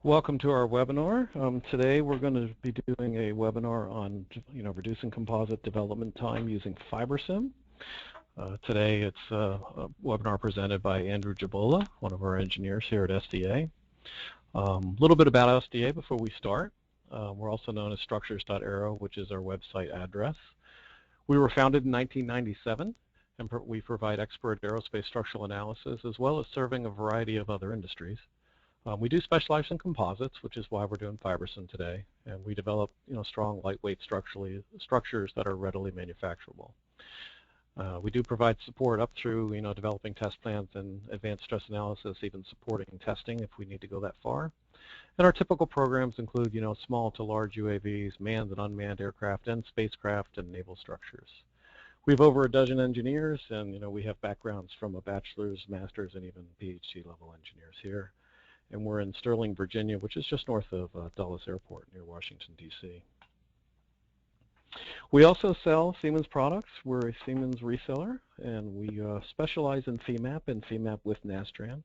Welcome to our webinar. Today we're going to be doing a webinar on reducing composite development time using Fibersim. Today it's a webinar presented by Andrew Jabola, one of our engineers here at SDA. A little bit about SDA before we start. We're also known as Structures.aero, which is our website address. We were founded in 1997, and we provide expert aerospace structural analysis as well as serving a variety of other industries. We do specialize in composites, which is why we're doing Fibersim today, and we develop strong, lightweight structures that are readily manufacturable. We do provide support up through developing test plans and advanced stress analysis, even supporting testing if we need to go that far. And our typical programs include small to large UAVs, manned and unmanned aircraft and spacecraft, and naval structures. We have over a dozen engineers, and we have backgrounds from a bachelor's, master's, and even PhD level engineers here. And we're in Sterling, Virginia, which is just north of Dulles Airport near Washington, D.C. We also sell Siemens products. We're a Siemens reseller, and we specialize in FEMAP and FEMAP with Nastran.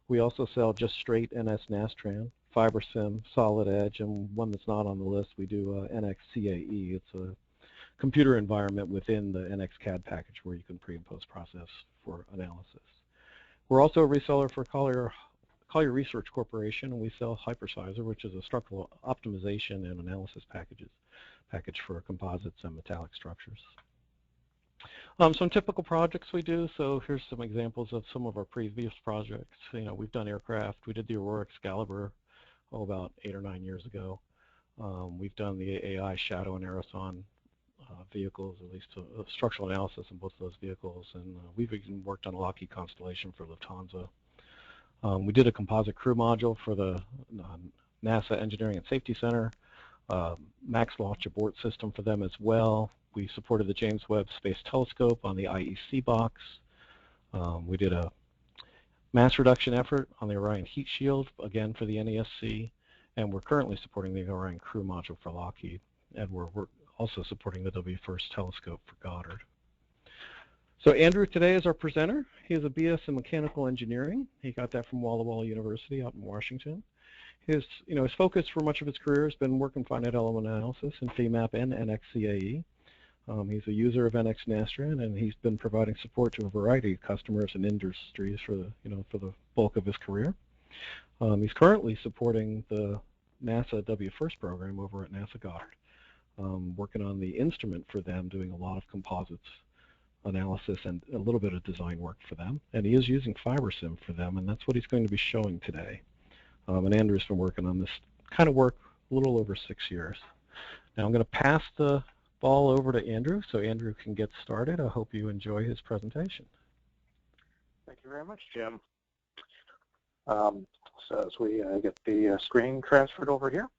We also sell just straight NS Nastran, Fibersim, Solid Edge, and one that's not on the list, we do NX CAE. It's a computer environment within the NX CAD package where you can pre and post process for analysis. We're also a reseller for Collier Research Corporation, and we sell Hypersizer, which is a structural optimization and analysis package for composites and metallic structures. Some typical projects we do, so here's some examples of some of our previous projects. We've done aircraft. We did the Aurora Excalibur about 8 or 9 years ago. We've done the AI Shadow and Aeroson vehicles, at least structural analysis in both of those vehicles, and we've even worked on a Lockheed Constellation for Lufthansa. We did a composite crew module for the NASA Engineering and Safety Center, max launch abort system for them as well. We supported the James Webb Space Telescope on the IEC box. We did a mass reduction effort on the Orion heat shield, again for the NESC, and we're currently supporting the Orion crew module for Lockheed, and we're also supporting the W1st telescope for Goddard. So Andrew today is our presenter. He has a BS in mechanical engineering. He got that from Walla Walla University out in Washington. His focus for much of his career has been work in finite element analysis in FEMAP and NX CAE. He's a user of NX Nastran, and he's been providing support to a variety of customers and industries for the bulk of his career. He's currently supporting the NASA W1st program over at NASA Goddard, working on the instrument for them, doing a lot of composites analysis and a little bit of design work for them, and he is using Fibersim for them, and that's what he's going to be showing today. And Andrew's been working on this kind of work a little over 6 years. Now I'm going to pass the ball over to Andrew so Andrew can get started. I hope you enjoy his presentation. Thank you very much, Jim. So as we get the screen transferred over here,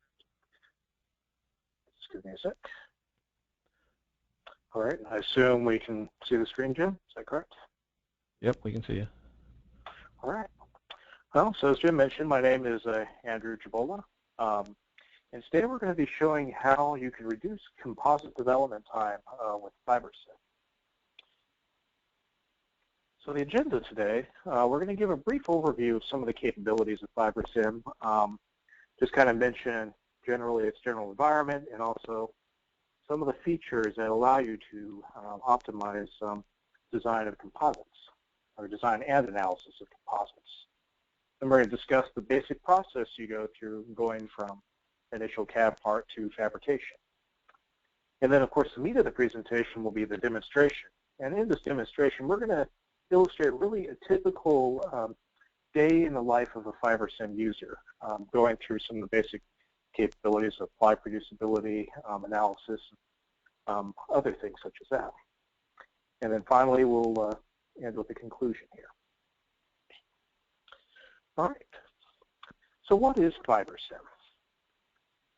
just give me a sec. All right, I assume we can see the screen, Jim. Is that correct? Yep, we can see you. All right. Well, so as Jim mentioned, my name is Andrew Jabola. And today we're going to be showing how you can reduce composite development time with Fibersim. So the agenda today, we're going to give a brief overview of some of the capabilities of Fibersim. Just kind of mention generally its general environment and also some of the features that allow you to optimize design of composites, or design and analysis of composites. Then we're going to discuss the basic process you go through going from initial CAD part to fabrication. And then, of course, the meat of the presentation will be the demonstration. And in this demonstration, we're going to illustrate really a typical day in the life of a Fibersim user, going through some of the basic capabilities of apply producibility, analysis, other things such as that. And then finally, we'll end with the conclusion here. All right. So what is Fibersim?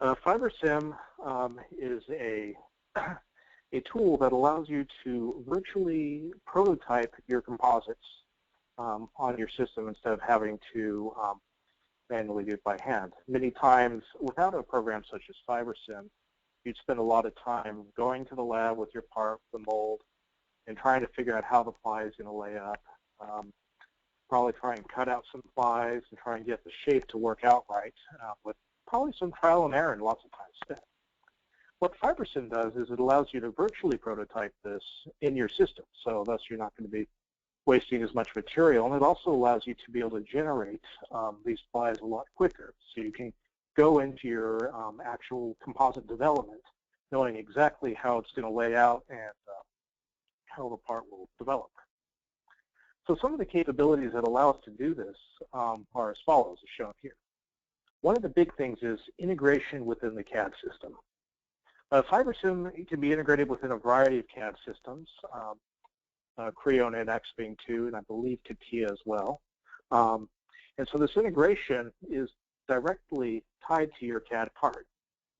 Fibersim is a tool that allows you to virtually prototype your composites on your system instead of having to manually do it by hand. Many times, without a program such as Fibersim, you'd spend a lot of time going to the lab with your part, the mold, and trying to figure out how the ply is going to lay up. probably try and cut out some plies and try and get the shape to work out right, with probably some trial and error and lots of time spent. What Fibersim does is it allows you to virtually prototype this in your system, so thus you're not going to be wasting as much material, and it also allows you to be able to generate these plies a lot quicker, so you can go into your actual composite development knowing exactly how it's going to lay out and how the part will develop. So some of the capabilities that allow us to do this are as follows, as shown here. One of the big things is integration within the CAD system. Fibersim can be integrated within a variety of CAD systems, Creo and NX being two, and I believe CATIA as well. And so this integration is directly tied to your CAD part.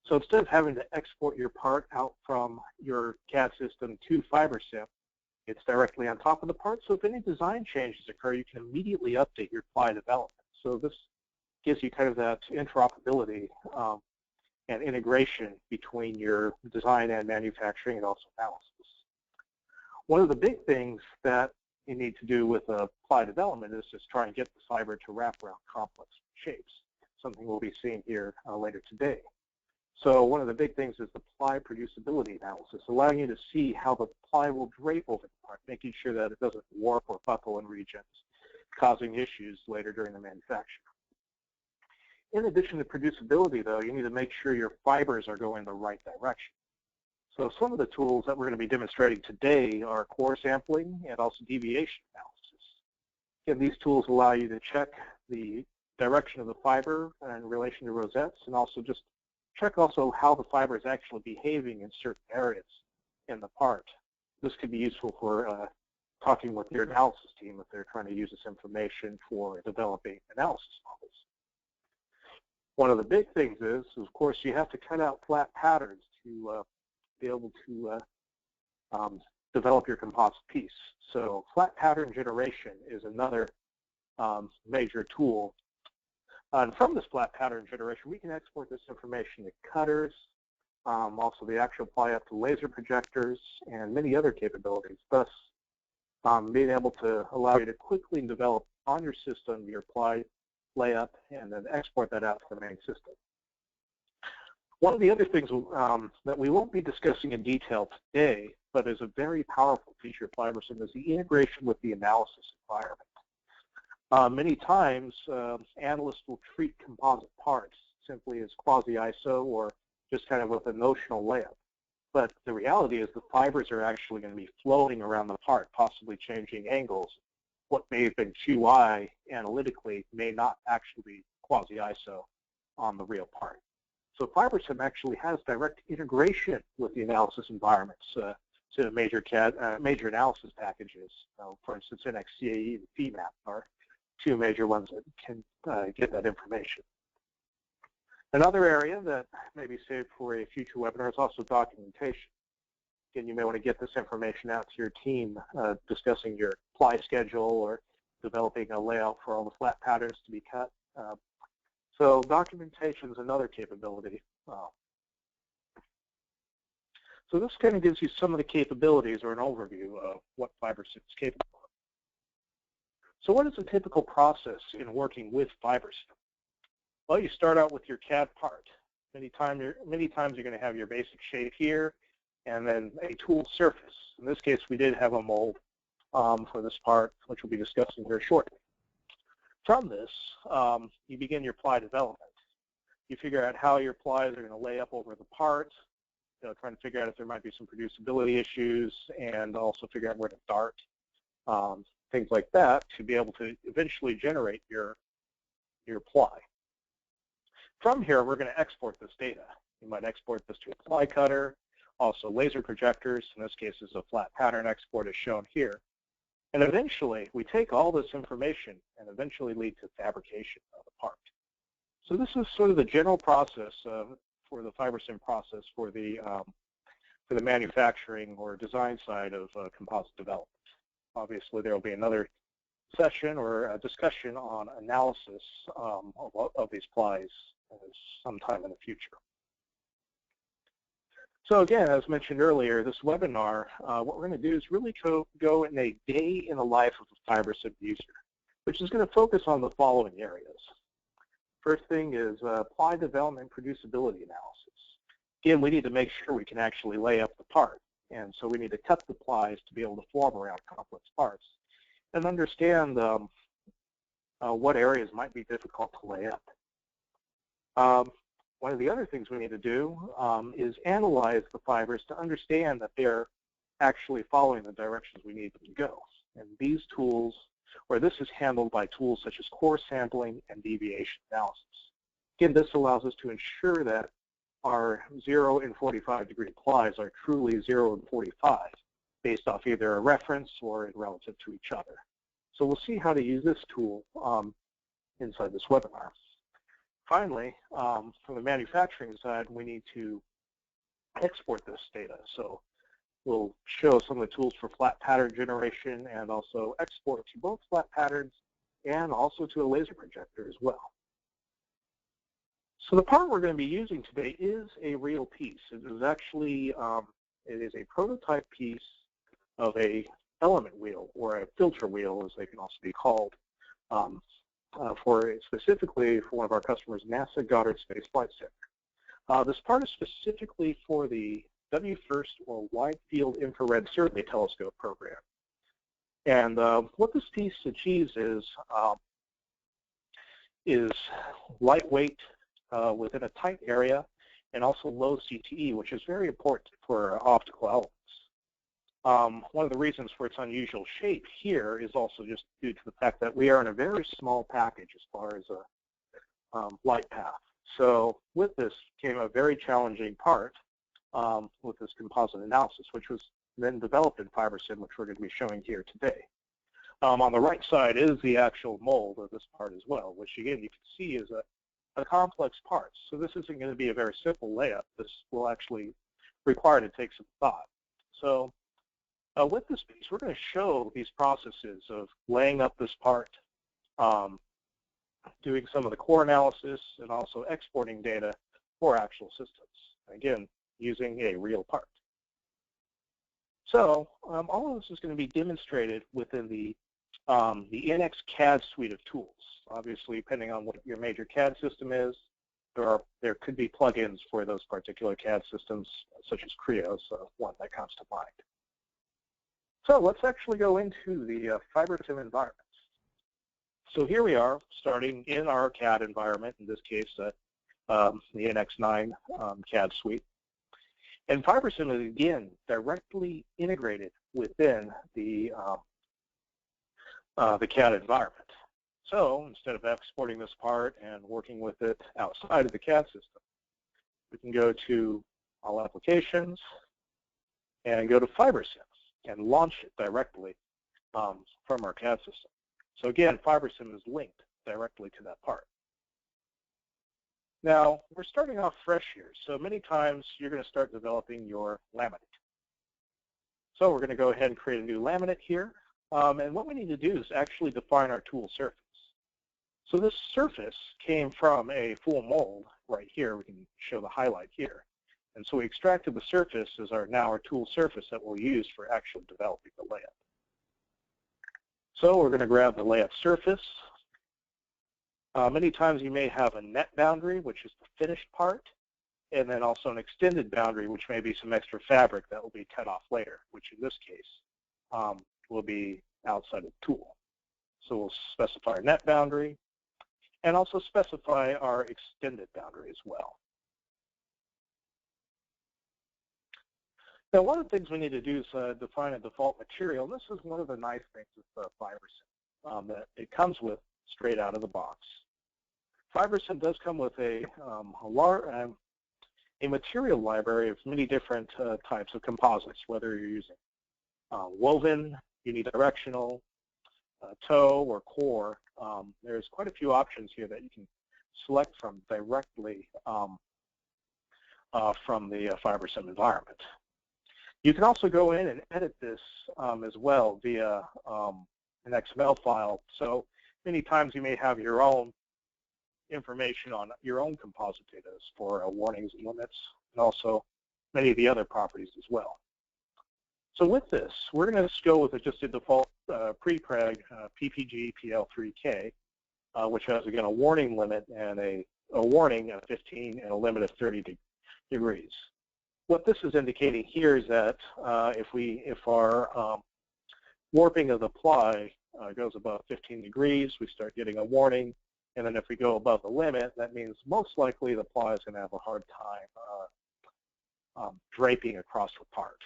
So instead of having to export your part out from your CAD system to Fibersim, it's directly on top of the part. So if any design changes occur, you can immediately update your ply development. So this gives you kind of that interoperability and integration between your design and manufacturing and also analysis. One of the big things that you need to do with ply development is just try and get the fiber to wrap around complex shapes, something we'll be seeing here later today. So one of the big things is the ply producibility analysis, allowing you to see how the ply will drape over the part, making sure that it doesn't warp or buckle in regions, causing issues later during the manufacture. In addition to producibility, though, you need to make sure your fibers are going the right direction. So some of the tools that we're going to be demonstrating today are core sampling and also deviation analysis. Again, these tools allow you to check the direction of the fiber in relation to rosettes, and also just check also how the fiber is actually behaving in certain areas in the part. This could be useful for talking with your analysis team if they're trying to use this information for developing analysis models. One of the big things is, of course, you have to cut out flat patterns to be able to develop your composite piece. So flat pattern generation is another major tool. And from this flat pattern generation, we can export this information to cutters, also the actual ply up to laser projectors, and many other capabilities, thus being able to allow you to quickly develop on your system your ply layup and then export that out to the main system. One of the other things that we won't be discussing in detail today, but is a very powerful feature of Fibersim, is the integration with the analysis environment. Many times, analysts will treat composite parts simply as quasi-ISO or just kind of with a notional layup. But the reality is the fibers are actually going to be floating around the part, possibly changing angles. What may have been QI analytically may not actually be quasi-ISO on the real part. So Fibersim actually has direct integration with the analysis environments to major major analysis packages. For instance, NXCAE and FEMAP are two major ones that can get that information. Another area that may be saved for a future webinar is also documentation. Again, you may want to get this information out to your team, discussing your ply schedule or developing a layout for all the flat patterns to be cut. So documentation is another capability. So this kind of gives you some of the capabilities or an overview of what Fibersim is capable of. So what is a typical process in working with Fibersim? Well, you start out with your CAD part. Many times you're going to have your basic shape here, and then a tool surface. In this case, we did have a mold for this part, which we'll be discussing here shortly. From this, you begin your ply development. You figure out how your plies are going to lay up over the part, trying to figure out if there might be some producibility issues, and also figure out where to dart, things like that, to be able to eventually generate your ply. From here, we're going to export this data. You might export this to a ply cutter, also laser projectors. In this case, is a flat pattern export as shown here. And eventually, we take all this information and eventually lead to fabrication of the part. So this is sort of the general process for the Fibersim process for the manufacturing or design side of composite development. Obviously, there will be another session or a discussion on analysis of these plies sometime in the future. So again, as mentioned earlier, this webinar, what we're going to do is really go in a day in the life of a Fibersim user. which is going to focus on the following areas. First thing is apply development producibility analysis. Again, we need to make sure we can actually lay up the part, and so we need to cut the plies to be able to form around complex parts and understand what areas might be difficult to lay up. One of the other things we need to do is analyze the fibers to understand that they're actually following the directions we need them to go. And these tools, or this is handled by tools such as core sampling and deviation analysis. Again, this allows us to ensure that our 0 and 45 degree plies are truly 0 and 45 based off either a reference or relative to each other. So we'll see how to use this tool inside this webinar. Finally, from the manufacturing side, we need to export this data. So we'll show some of the tools for flat pattern generation and also export to both flat patterns and also to a laser projector as well. So the part we're going to be using today is a real piece. It is actually it is a prototype piece of a element wheel, or a filter wheel as they can also be called, specifically for one of our customers, NASA Goddard Space Flight Center. This part is specifically for the WFIRST, or Wide Field Infrared Survey Telescope program. And what this piece achieves is lightweight within a tight area, and also low CTE, which is very important for optical elements. One of the reasons for its unusual shape here is also just due to the fact that we are in a very small package as far as a light path. So with this came a very challenging part with this composite analysis, which was then developed in Fibersim, which we're going to be showing here today. On the right side is the actual mold of this part as well, which again you can see is a complex part. So this isn't going to be a very simple layup. This will actually require to take some thought. So with this piece, we're going to show these processes of laying up this part, doing some of the core analysis, and also exporting data for actual systems. Again, using a real part. So all of this is going to be demonstrated within the NX CAD suite of tools. Obviously, depending on what your major CAD system is, there could be plugins for those particular CAD systems, such as Creo, so one that comes to mind. So let's actually go into the Fibersim environment. So here we are, starting in our CAD environment, in this case, the NX9 CAD suite. And Fibersim is, again, directly integrated within the CAD environment. So instead of exporting this part and working with it outside of the CAD system, we can go to All Applications and go to Fibersim and launch it directly from our CAD system. So again, Fibersim is linked directly to that part. Now, we're starting off fresh here, so many times you're going to start developing your laminate. So we're going to go ahead and create a new laminate here, and what we need to do is actually define our tool surface. So this surface came from a full mold right here. We can show the highlight here. And so we extracted the surface as now our tool surface that we'll use for actually developing the layup. So we're going to grab the layup surface. Many times you may have a net boundary, which is the finished part, and then also an extended boundary, which may be some extra fabric that will be cut off later, which in this case will be outside of the tool. So we'll specify our net boundary and also specify our extended boundary as well. Now, one of the things we need to do is define a default material. And this is one of the nice things with Fibersim, that it comes with straight out of the box. Fibersim does come with a material library of many different types of composites, whether you're using woven, unidirectional, toe, or core. There's quite a few options here that you can select from directly from the Fibersim environment. You can also go in and edit this as well via an XML file. So many times you may have your own information on your own composite data for warnings and limits, and also many of the other properties as well. So with this, we're going to go with just a default pre-preg PPG PL3K, which has, again, a warning limit and a warning of 15 and a limit of 30 degrees. What this is indicating here is that if our warping of the ply goes above 15 degrees, we start getting a warning. And then if we go above the limit, that means most likely the ply is going to have a hard time draping across the part.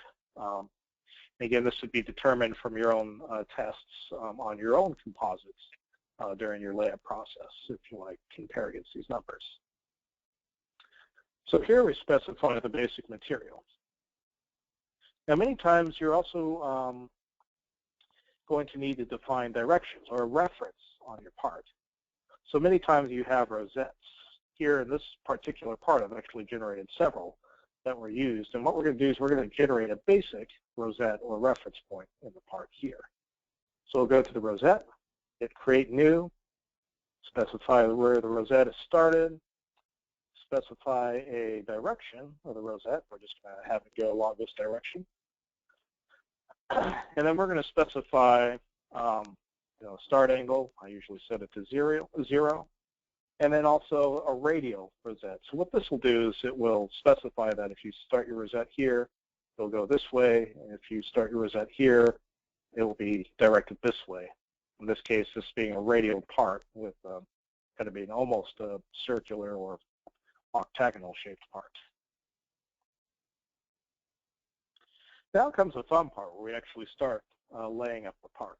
Again, this would be determined from your own tests on your own composites during your layup process, if you want to compare against these numbers. So here we specify the basic materials. Now, many times you're also going to need to define directions or a reference on your part. So many times you have rosettes. Here in this particular part, I've actually generated several that were used. And what we're going to do is we're going to generate a basic rosette or reference point in the part here. So we'll go to the rosette, hit Create New, specify where the rosette is started, specify a direction of the rosette. We're just going to have it go along this direction. And then we're going to specify start angle. I usually set it to 0. And then also a radial rosette. So what this will do is it will specify that if you start your rosette here, it'll go this way. And if you start your rosette here, it will be directed this way. In this case, this being a radial part with kind of being almost a circular or octagonal shaped part. Now comes the fun part where we actually start laying up the part.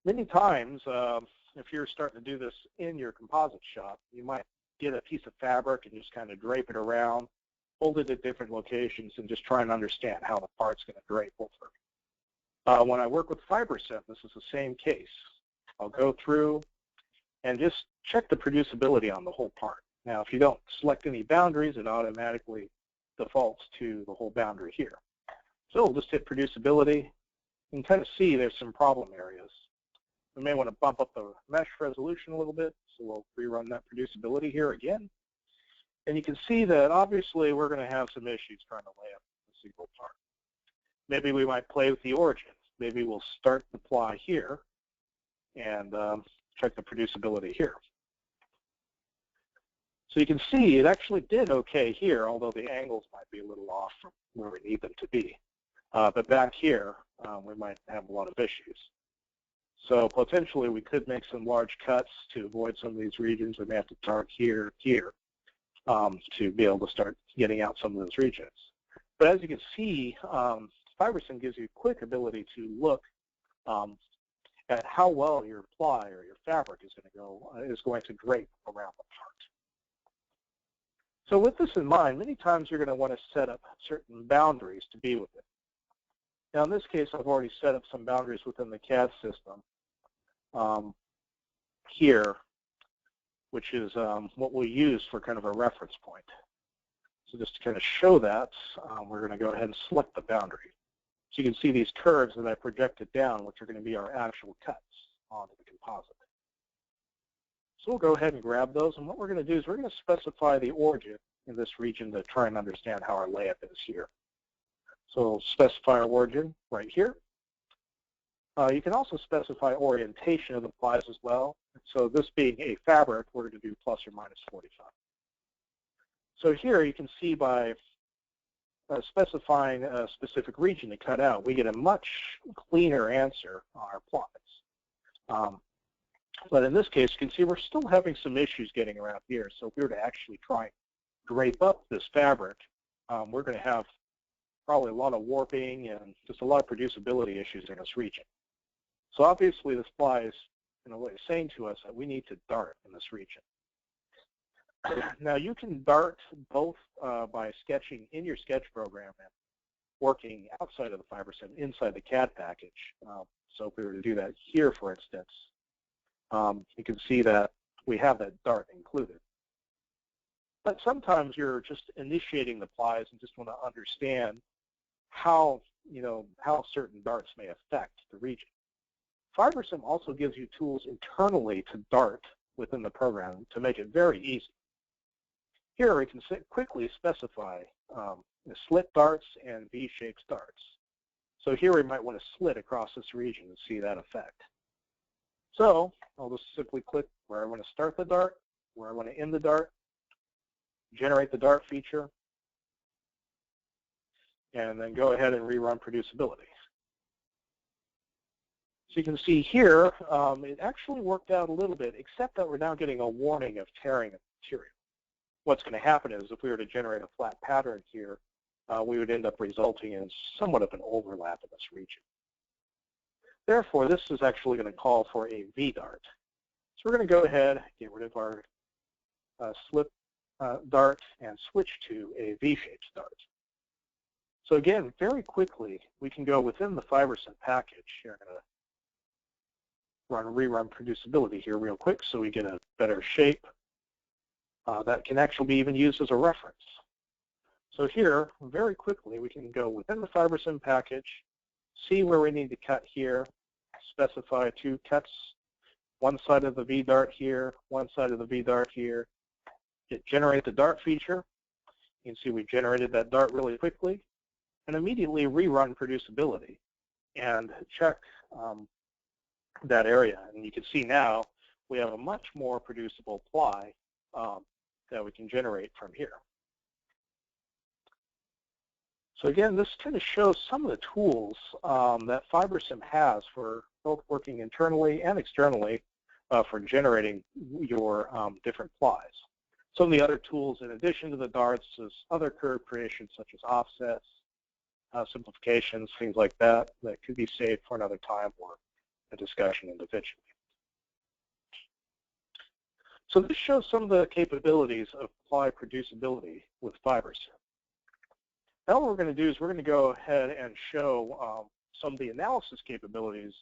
Many times, if you're starting to do this in your composite shop, you might get a piece of fabric and just kind of drape it around, hold it at different locations, and just try and understand how the part's going to drape over. When I work with Fibersim, this is the same case. I'll go through and just check the producibility on the whole part. Now, if you don't select any boundaries, it automatically defaults to the whole boundary here. So we'll just hit producibility and kind of see there's some problem areas. We may want to bump up the mesh resolution a little bit, so we'll rerun that producibility here again. And you can see that obviously we're going to have some issues trying to lay up a single part. Maybe we might play with the origins. Maybe we'll start the ply here and check the producibility here. So you can see it actually did okay here, although the angles might be a little off from where we need them to be. But back here, we might have a lot of issues. So potentially we could make some large cuts to avoid some of these regions. We may have to start here, to be able to start getting out some of those regions. But as you can see, Fibersim gives you a quick ability to look at how well your ply or your fabric is going to drape around the part. So with this in mind, many times you're going to want to set up certain boundaries to be with it. Now in this case, I've already set up some boundaries within the CAD system here, which is what we'll use for kind of a reference point. So just to kind of show that, we're going to go ahead and select the boundary. So you can see these curves that I projected down, which are going to be our actual cuts onto the composite. So we'll go ahead and grab those, and what we're going to do is we're going to specify the origin in this region to try and understand how our layup is here. So we'll specify our origin right here. You can also specify orientation of the plies as well. So this being a fabric, we're going to do plus or minus 45. So here you can see by specifying a specific region to cut out, we get a much cleaner answer on our plies. But in this case, you can see we're still having some issues getting around here. So if we were to actually try and drape up this fabric, we're going to have probably a lot of warping and just a lot of producibility issues in this region. So obviously this ply is, in a way, saying to us that we need to dart in this region. Now you can dart both by sketching in your sketch program and working outside of the Fibersim inside the CAD package. So if we were to do that here, for instance, you can see that we have that dart included. But sometimes you're just initiating the plies and just want to understand how certain darts may affect the region. Fibersim also gives you tools internally to dart within the program to make it very easy. Here we can quickly specify slit darts and V-shaped darts. So here we might want to slit across this region and see that effect. So I'll just simply click where I want to start the dart, where I want to end the dart, generate the dart feature, and then go ahead and rerun producibility. So you can see here, it actually worked out a little bit, except that we're now getting a warning of tearing of material. What's going to happen is if we were to generate a flat pattern here, we would end up resulting in somewhat of an overlap in this region. Therefore, this is actually going to call for a V-dart. So we're going to go ahead, get rid of our slip dart, and switch to a V-shaped dart. So again, very quickly, we can go within the Fibersim package. Here, I'm going to rerun producibility here real quick so we get a better shape that can actually be even used as a reference. So here, very quickly, we can go within the Fibersim package, see where we need to cut here, specify 2 cuts, one side of the V-dart here, one side of the V-dart here, generate the dart feature. You can see we generated that dart really quickly, and immediately rerun producibility and check that area. And you can see now we have a much more producible ply that we can generate from here. So again, this kind of shows some of the tools that Fibersim has for both working internally and externally for generating your different plies. Some of the other tools in addition to the darts is other curve creations such as offsets, simplifications, things like that, that could be saved for another time or a discussion individually. So this shows some of the capabilities of ply producibility with Fibersim. Now what we're going to do is we're going to go ahead and show some of the analysis capabilities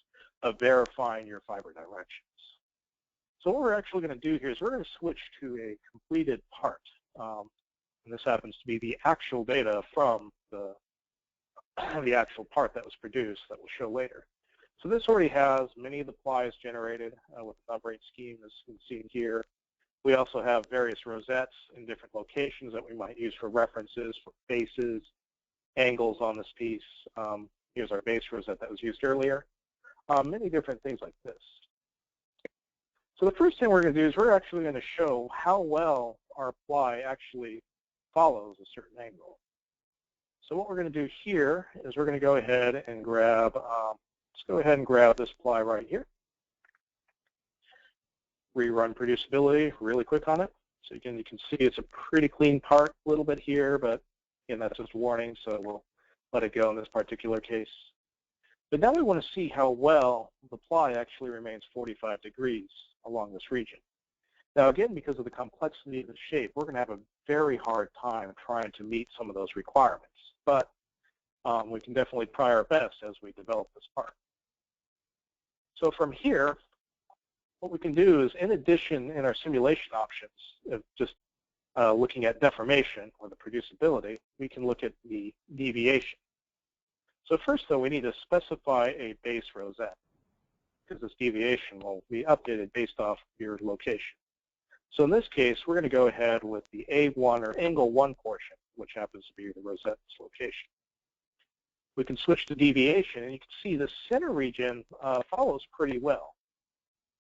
of verifying your fiber directions. So what we're actually going to do here is we're going to switch to a completed part. And this happens to be the actual data from the actual part that was produced that we'll show later. So this already has many of the plies generated with the numbering scheme as you can see here. We also have various rosettes in different locations that we might use for references, for bases, angles on this piece. Here's our base rosette that was used earlier. Many different things like this. So the first thing we're going to do is we're actually going to show how well our ply actually follows a certain angle. So what we're going to do here is we're going to go ahead and grab, let's go ahead and grab this ply right here. Rerun producibility really quick on it. So again, you can see it's a pretty clean part a little bit here, but again, that's just warning, so we'll let it go in this particular case. But now we want to see how well the ply actually remains 45 degrees along this region. Now again, because of the complexity of the shape, we're going to have a very hard time trying to meet some of those requirements. But we can definitely try our best as we develop this part. So from here, what we can do is, in addition, in our simulation options of just looking at deformation or the producibility, we can look at the deviation. So first, though, we need to specify a base rosette, because this deviation will be updated based off your location. So in this case, we're going to go ahead with the A1 or angle 1 portion, which happens to be the rosette's location. We can switch to deviation, and you can see the center region follows pretty well.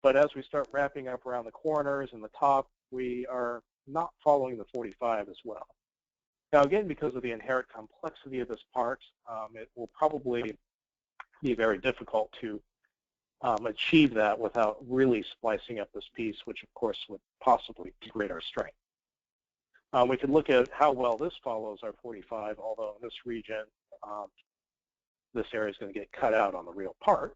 But as we start wrapping up around the corners and the top, we are not following the 45 as well. Now again, because of the inherent complexity of this part, it will probably be very difficult to achieve that without really splicing up this piece, which of course would possibly degrade our strength. We could look at how well this follows our 45, although in this region, this area is going to get cut out on the real part.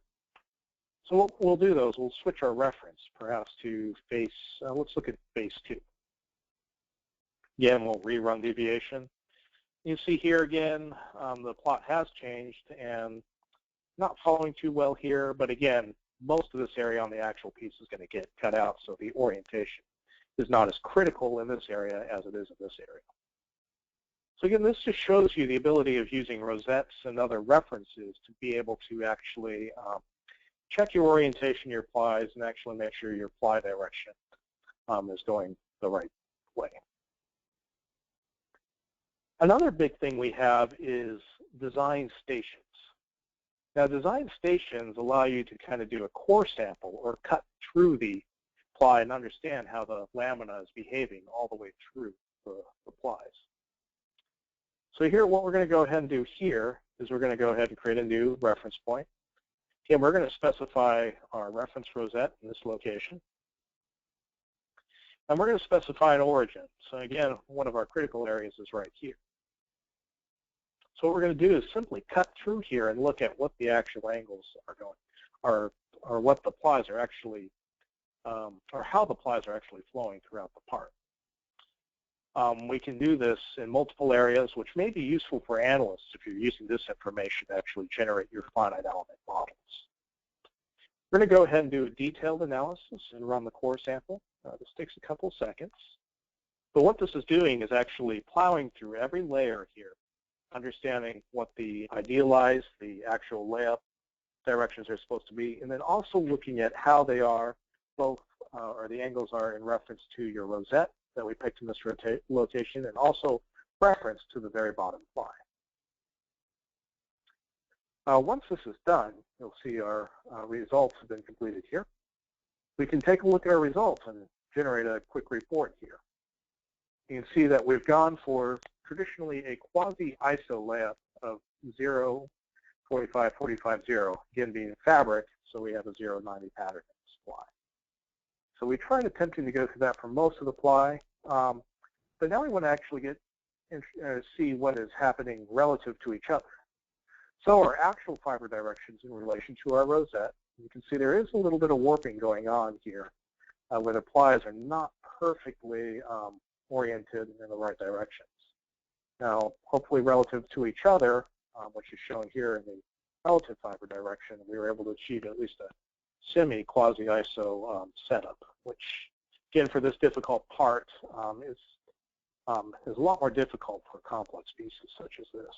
So what we'll do, though, is we'll switch our reference, perhaps to face, let's look at face 2. Again, we'll rerun deviation. You see here again, the plot has changed and not following too well here, but again, most of this area on the actual piece is going to get cut out, so the orientation is not as critical in this area as it is in this area. So again, this just shows you the ability of using rosettes and other references to be able to actually check your orientation, your plies, and actually make sure your ply direction is going the right way. Another big thing we have is design stations. Now, design stations allow you to kind of do a core sample or cut through the ply and understand how the lamina is behaving all the way through the plies. So here, what we're going to go ahead and do here is we're going to go ahead and create a new reference point. Again, we're going to specify our reference rosette in this location. And we're going to specify an origin. So again, one of our critical areas is right here. So what we're going to do is simply cut through here and look at what the actual angles are going, or what the plies are actually, or how the plies are actually flowing throughout the part. We can do this in multiple areas, which may be useful for analysts if you're using this information to actually generate your finite element models. We're going to go ahead and do a detailed analysis and run the core sample. This takes a couple seconds. But what this is doing is actually plowing through every layer here, understanding what the idealized, the actual layup directions are supposed to be, and then also looking at how they are both, or the angles are in reference to your rosette that we picked in this location, and also reference to the very bottom ply. Once this is done, you'll see our results have been completed here. We can take a look at our results and generate a quick report here. You can see that we've gone for traditionally a quasi-ISO layup of 0, 45, 45, 0, again being fabric, so we have a 0, 90 pattern in this ply. So we tried attempting to go through that for most of the ply, but now we want to actually get and see what is happening relative to each other. So our actual fiber directions in relation to our rosette, you can see there is a little bit of warping going on here, where the plies are not perfectly oriented in the right directions. Now, hopefully relative to each other, which is shown here in the relative fiber direction, we were able to achieve at least a semi-quasi-ISO setup, which, again, for this difficult part, is a lot more difficult for complex pieces such as this.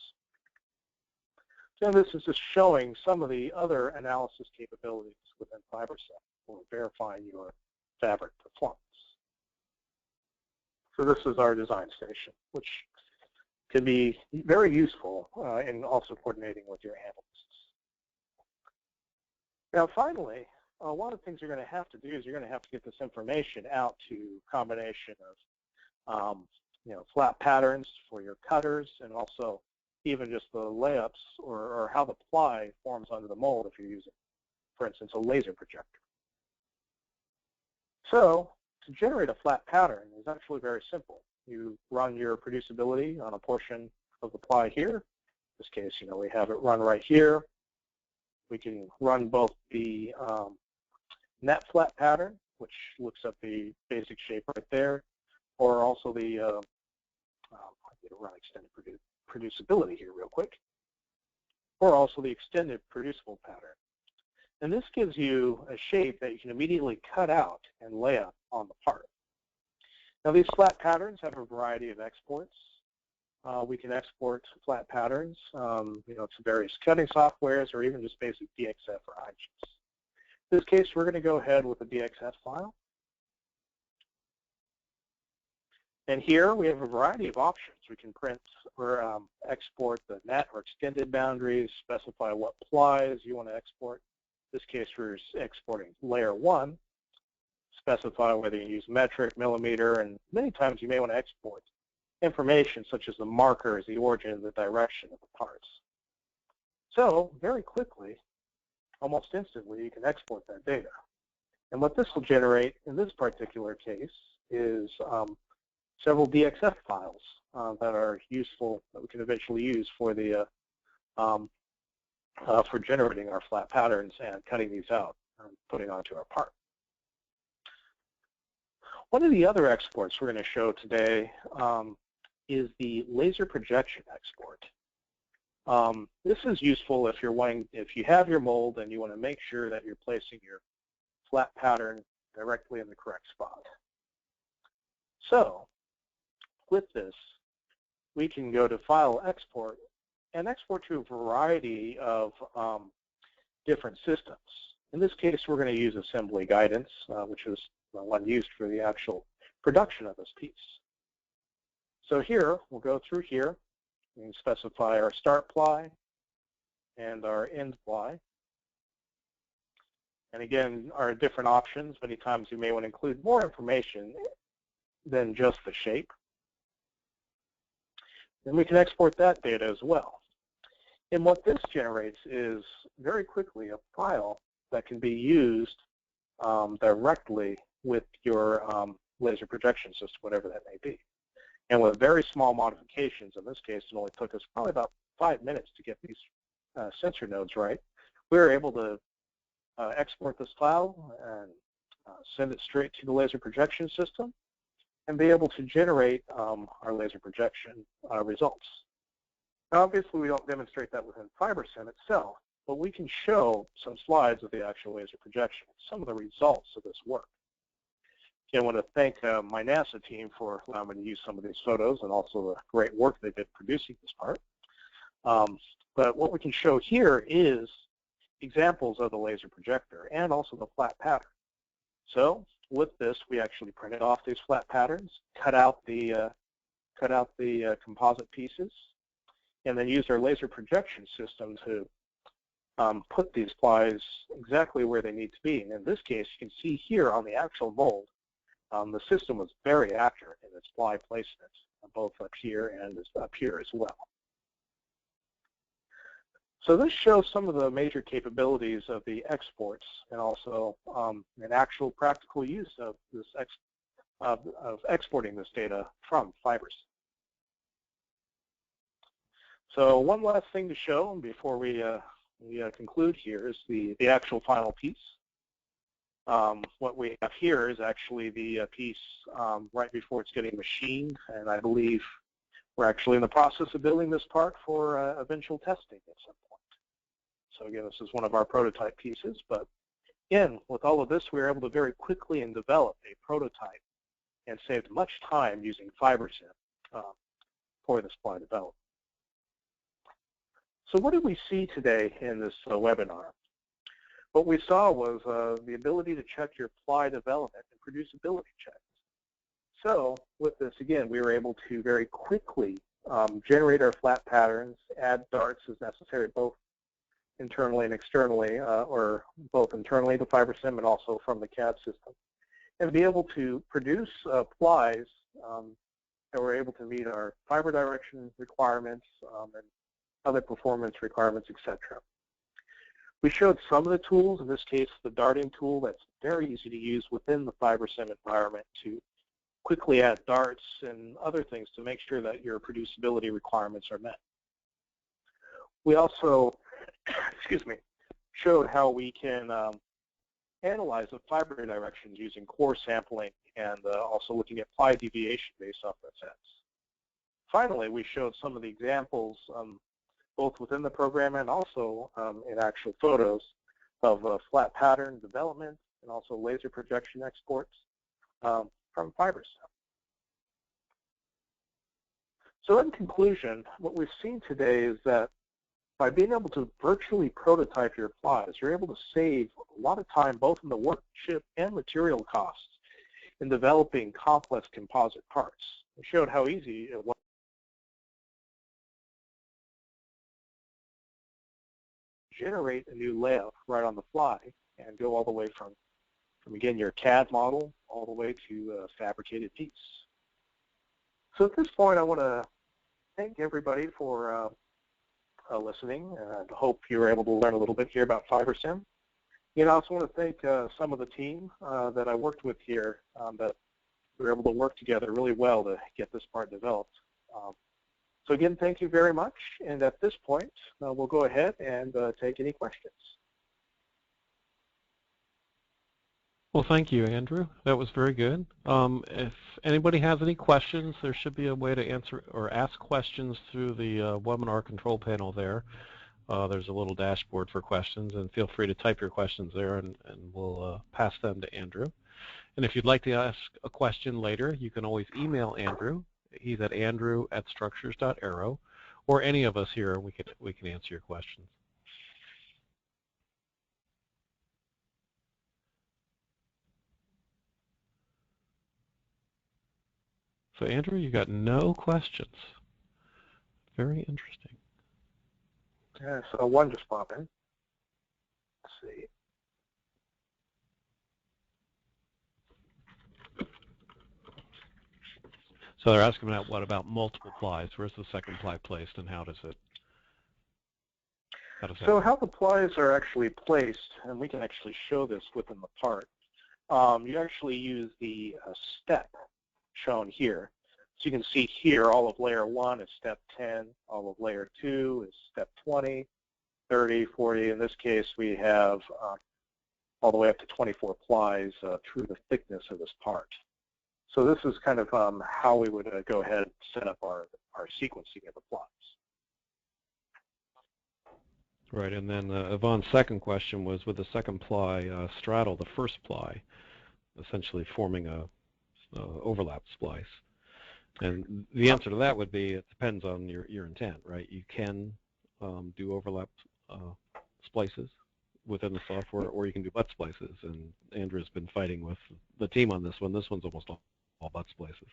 So this is just showing some of the other analysis capabilities within Fibersim for verifying your fabric performance. So this is our design station, which can be very useful in also coordinating with your analysts. Now finally, one of the things you're going to have to do is you're going to have to get this information out to a combination of flat patterns for your cutters, and also even just the layups or how the ply forms under the mold if you're using, for instance, a laser projector. So to generate a flat pattern is actually very simple. You run your producibility on a portion of the ply here. In this case, we have it run right here. We can run both the net flat pattern, which looks at the basic shape right there, or also the, I'm going to run extended producibility here real quick, or also the extended producible pattern. And this gives you a shape that you can immediately cut out and lay up on the part. Now these flat patterns have a variety of exports. We can export flat patterns to various cutting softwares or even just basic DXF or IGES. In this case, we're going to go ahead with a DXF file. And here we have a variety of options. We can print or export the net or extended boundaries, specify what plies you want to export. In this case, we're exporting layer 1, specify whether you use metric, millimeter, and many times you may want to export information such as the markers, the origin, and the direction of the parts. So very quickly, almost instantly, you can export that data. And what this will generate in this particular case is several DXF files that are useful, that we can eventually use for the for generating our flat patterns and cutting these out and putting onto our part. One of the other exports we're going to show today is the laser projection export. This is useful if you have your mold and you want to make sure that you're placing your flat pattern directly in the correct spot. So with this, we can go to File, Export, and export to a variety of different systems. In this case, we're going to use assembly guidance, which is the one used for the actual production of this piece. So here, we'll go through here, We can specify our start ply and our end ply. And again, our different options. Many times you may want to include more information than just the shape. And we can export that data as well. And what this generates is very quickly a file that can be used directly with your laser projection system, whatever that may be. And with very small modifications, in this case, it only took us probably about 5 minutes to get these sensor nodes right. We were able to export this file and send it straight to the laser projection system and be able to generate our laser projection results. Now, obviously, we don't demonstrate that within Fibersim itself, but we can show some slides of the actual laser projection, some of the results of this work. Again, I want to thank my NASA team for allowing me to use some of these photos and also the great work they did producing this part. But what we can show here is examples of the laser projector and also the flat pattern. So with this, we actually printed off these flat patterns, cut out the composite pieces, and then used our laser projection system to put these plies exactly where they need to be. And in this case, you can see here on the actual mold, the system was very accurate in its ply placement, both up here and up here as well. So this shows some of the major capabilities of the exports and also an actual practical use of this of exporting this data from Fibersim. So one last thing to show before we conclude here is the actual final piece. What we have here is actually the piece right before it's getting machined, and I believe we're actually in the process of building this part for eventual testing at some point. So again, this is one of our prototype pieces, but again, with all of this, we were able to very quickly develop a prototype and saved much time using Fibersim for this ply development. So what did we see today in this webinar? What we saw was the ability to check your ply development and producibility checks. So with this, again, we were able to very quickly generate our flat patterns, add darts as necessary, both internally and externally, or both internally to Fibersim and also from the CAD system, and be able to produce plies that were able to meet our fiber direction requirements and other performance requirements, etc. We showed some of the tools, in this case the darting tool, that's very easy to use within the Fibersim environment to quickly add darts and other things to make sure that your producibility requirements are met. We also, excuse me, showed how we can analyze the fiber directions using core sampling and also looking at ply deviation based off the sets. Finally, we showed some of the examples both within the program and also in actual photos of flat pattern development and also laser projection exports from Fibersim. So in conclusion, what we've seen today is that by being able to virtually prototype your plies, you're able to save a lot of time both in the work, chip, and material costs in developing complex composite parts. We showed how easy it was to generate a new layout right on the fly and go all the way from again, your CAD model all the way to a fabricated piece. So at this point, I want to thank everybody for listening, and I hope you were able to learn a little bit here about Fibersim. And I also want to thank some of the team that I worked with here that we were able to work together really well to get this part developed. So again, thank you very much. And at this point, we'll go ahead and take any questions. Well, thank you, Andrew. That was very good. If anybody has any questions, there should be a way to answer or ask questions through the webinar control panel there. There's a little dashboard for questions, and feel free to type your questions there, and we'll pass them to Andrew. And if you'd like to ask a question later, you can always email Andrew. He's at andrew@structures.aero, or any of us here, and we can answer your questions. So Andrew, you got no questions. Very interesting. Yeah, so one just popped in. Let's see. So they're asking about what about multiple plies? Where's the second ply placed, and how does that So how the plies are actually placed, and we can actually show this within the part. You actually use the step shown here. So you can see here all of layer 1 is step 10, all of layer 2 is step 20, 30, 40. In this case, we have all the way up to 24 plies through the thickness of this part. So this is kind of how we would go ahead and set up our sequencing of the plies. Right, and then Yvonne's second question was, would the second ply straddle the first ply, essentially forming a overlap splice? And the answer to that would be it depends on your intent, right? You can do overlap splices within the software, or you can do butt splices. And Andrew's been fighting with the team on this one. This one's almost all butt splices.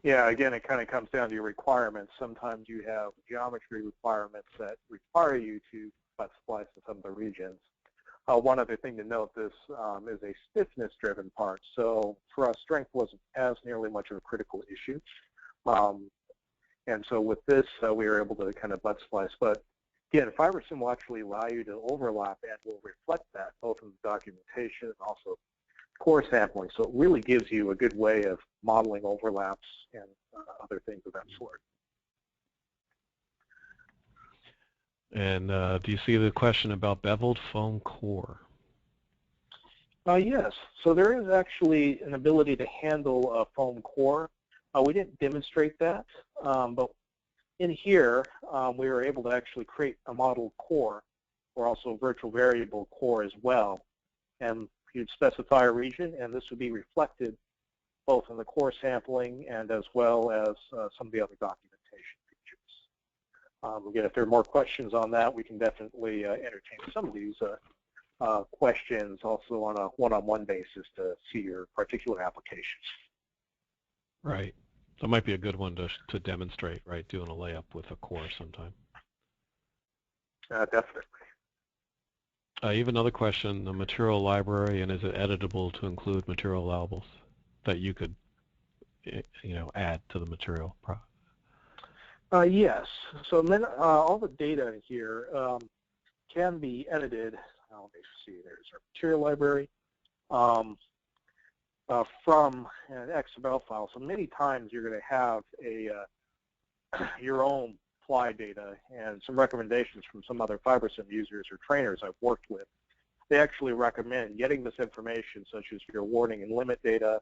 Yeah, again, it kind of comes down to your requirements. Sometimes you have geometry requirements that require you to butt splice in some of the regions. One other thing to note, this is a stiffness-driven part, so for us, strength wasn't as nearly much of a critical issue. And so with this, we were able to kind of butt splice. But again, Fibersim will actually allow you to overlap and will reflect that both in the documentation and also core sampling. So it really gives you a good way of modeling overlaps and other things of that sort. And do you see the question about beveled foam core? Yes. So there is actually an ability to handle a foam core. We didn't demonstrate that, but in here we were able to actually create a model core, or also a virtual variable core as well. And you'd specify a region, and this would be reflected both in the core sampling and as well as some of the other documentation features. Again, if there are more questions on that, we can definitely entertain some of these questions also on a one-on-one basis to see your particular applications. Right. So it might be a good one to demonstrate, right, doing a layup with a core sometime. Definitely. You have another question, the material library, and is it editable to include material allowables that you could, add to the material? Yes. So then all the data here can be edited. Let me see. There's our material library from an XML file. So many times you're going to have your own ply data, and some recommendations from some other Fibersim users or trainers I've worked with. They actually recommend getting this information, such as your warning and limit data,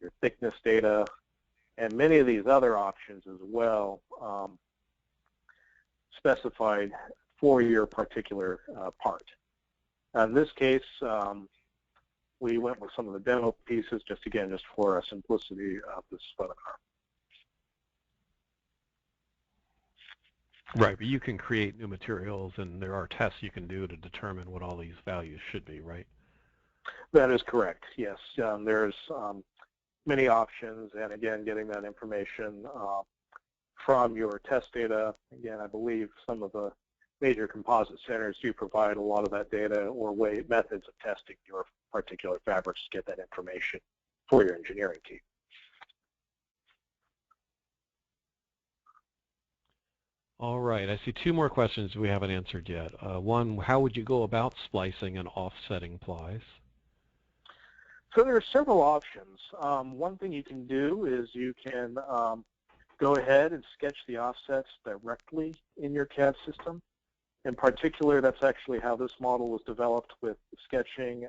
your thickness data, and many of these other options as well, specified for your particular part. In this case, we went with some of the demo pieces, just for simplicity of this webinar. Right, but you can create new materials, and there are tests you can do to determine what all these values should be, right? That is correct, yes. There's many options, and again, getting that information from your test data. Again, I believe some of the major composite centers do provide a lot of that data or methods of testing your particular fabrics to get that information for your engineering team. All right, I see two more questions we haven't answered yet. One, how would you go about splicing and offsetting plies? So there are several options. One thing you can do is you can go ahead and sketch the offsets directly in your CAD system. In particular, that's actually how this model was developed, with sketching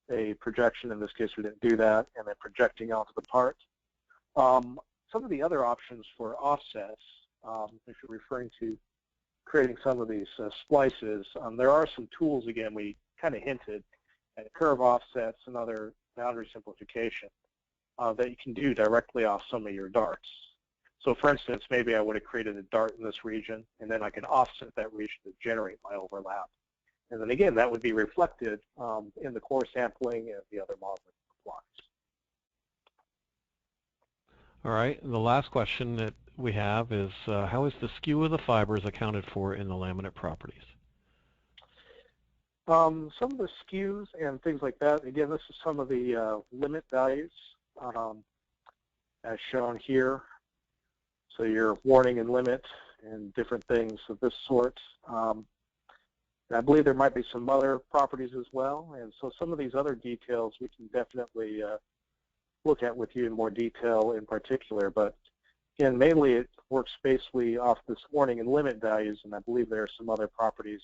a projection. In this case, we didn't do that, and then projecting onto the part. Some of the other options for offsets, if you're referring to creating some of these splices, there are some tools, again, we kind of hinted at curve offsets and other boundary simplification that you can do directly off some of your darts. So for instance, maybe I would have created a dart in this region, and then I can offset that region to generate my overlap. And then again, that would be reflected in the core sampling and the other modeling applies. All right, and the last question that we have is how is the skew of the fibers accounted for in the laminate properties? Some of the skews and things like that, again, this is some of the limit values as shown here. So your warning and limit and different things of this sort. I believe there might be some other properties as well, and so some of these other details we can definitely look at with you in more detail in particular, but again, mainly it works basically off this warning and limit values, and I believe there are some other properties,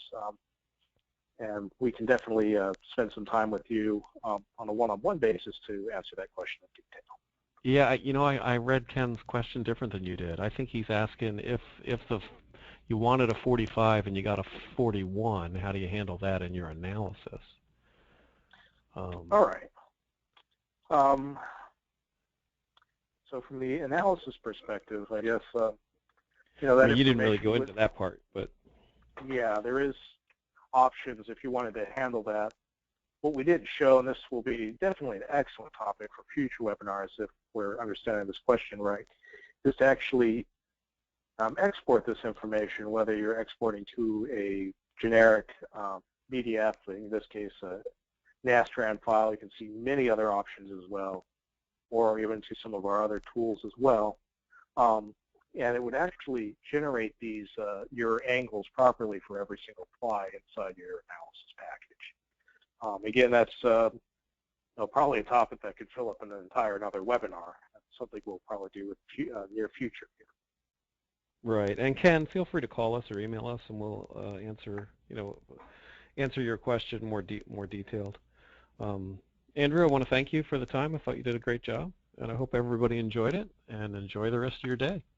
and we can definitely spend some time with you on a one-on-one basis to answer that question in detail. Yeah, you know, I read Ken's question different than you did. I think he's asking if you wanted a 45 and you got a 41, how do you handle that in your analysis? All right. So from the analysis perspective, I guess, you know, that you didn't really go into that part, but yeah, there is options if you wanted to handle that. What we didn't show, and this will be definitely an excellent topic for future webinars if we're understanding this question right, is to actually export this information, whether you're exporting to a generic PDF, in this case a Nastran file. You can see many other options as well, or even to some of our other tools as well. And it would actually generate these your angles properly for every single ply inside your analysis package. Again, that's probably a topic that could fill up an entire another webinar. That's something we'll probably do in near future here. Right, and Ken, feel free to call us or email us, and we'll answer your question more detailed. Andrew, I want to thank you for the time. I thought you did a great job, and I hope everybody enjoyed it, and enjoy the rest of your day.